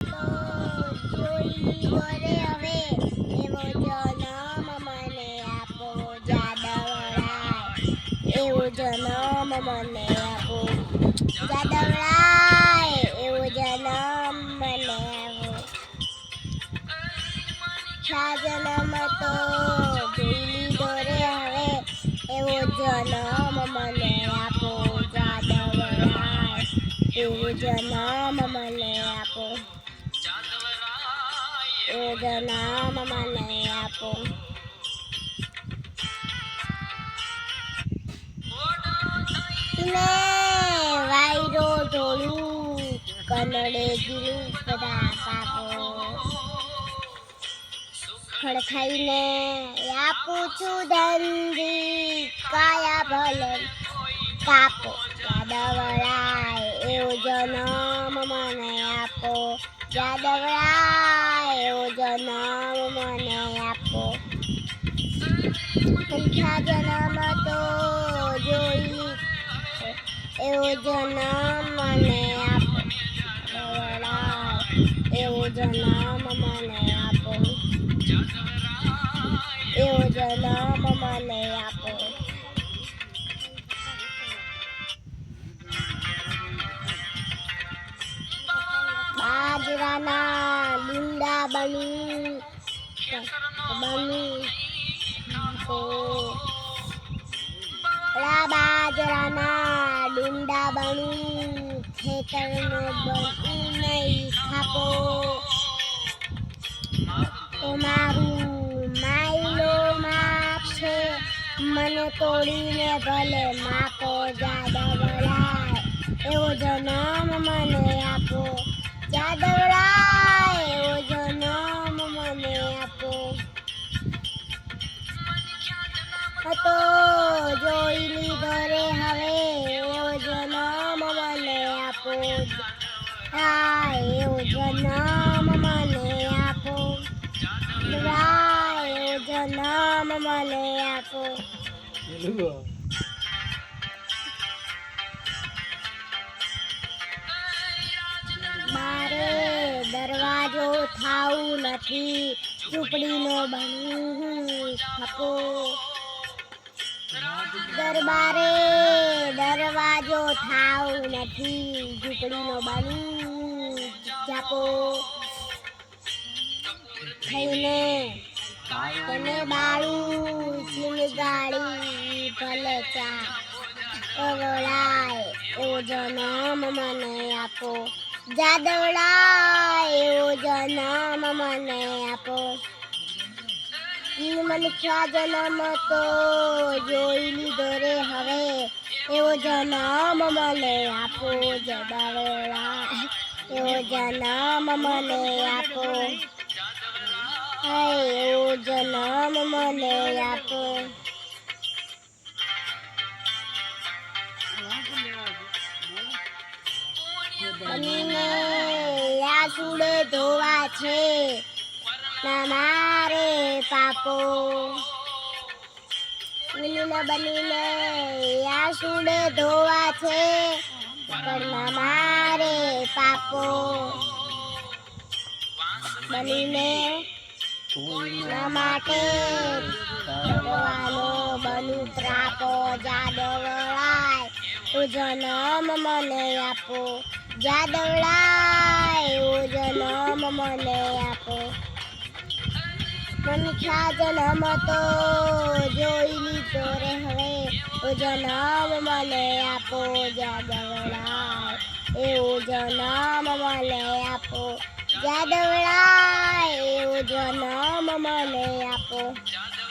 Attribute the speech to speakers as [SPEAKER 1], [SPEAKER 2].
[SPEAKER 1] તો જોઈ લીધો રે હવે એવો જન્મ મને આપો જાદવરાય એવો જન્મ મને આપો જાદવરાય એવો જન્મ મને આપો જન્મ તો જોઈ લીધો રે હવે એવો જન્મ મને આપો જાદવરાય એવો જન્મ મને આપો એવો જન્મ મને આપો વાયરો ઢોળું કનડે ગીરું બધા પાપો ખડ ખાઈને આપું છું દંડી કાયા ભલે કાપો જાદવરાય એવો જન્મ મને આપો જાદવરાય એવો જન્મ મને આપો પંખા જન્મ તો જોઈ એવો જન્મ મને આપો એવો જન્મ મને આપો એવો જન્મ મને આપો બાજરાના લીંડા બની બાજરાના ડુંડા બની ખેતરનો બની નહીં ખાપો તમારું માયલો માપ છે મને તોડીને ભલે માપો જાદવરાય એવો જન્મ મને આપો જાદવરાય એવો જન્મ મને આપો તો જોઈ લીધો રે હવે એવો જન્મ મને આપો એવો જન્મ મને આપો એવો જન્મ મને આપો મારે દરવાજો થાવું નથી ઝૂંપડીનો બની ખપો દરબારે દરવાજો થાવું નથી ઝૂંપડીનો બની જાપો થઈને તને બાળું ચીનગાડી ભલે ચા ઓવળાય એવો જન્મ મને આપો જાદવરાય એવો જન્મ મને આપો મનુષ્ય જન્મ તો જોઈ લીધો રે હવે એવો જન્મ મને આપો જાદવરાય એવો જન્મ મને આપો એવો જન્મ મને આપો બનીને આસુડે ધોવા છે ના મારે પાપો બનીને આસુડે ધોવા છે પણ મારે પાપો બનીને ના માટે ભગવાનો બનુ ત્રાપો જાદવરાય ઓ જન્મ મને આપો જાદવરાય ઓ જન્મ મને આપો મનુષ્ય જન્મ તો જોઈ લીધો રે હવે ઓ જન્મ મને આપો જાદવરાય એવો જન્મ મને આપો જાદવરાય એવો જન્મ મને આપો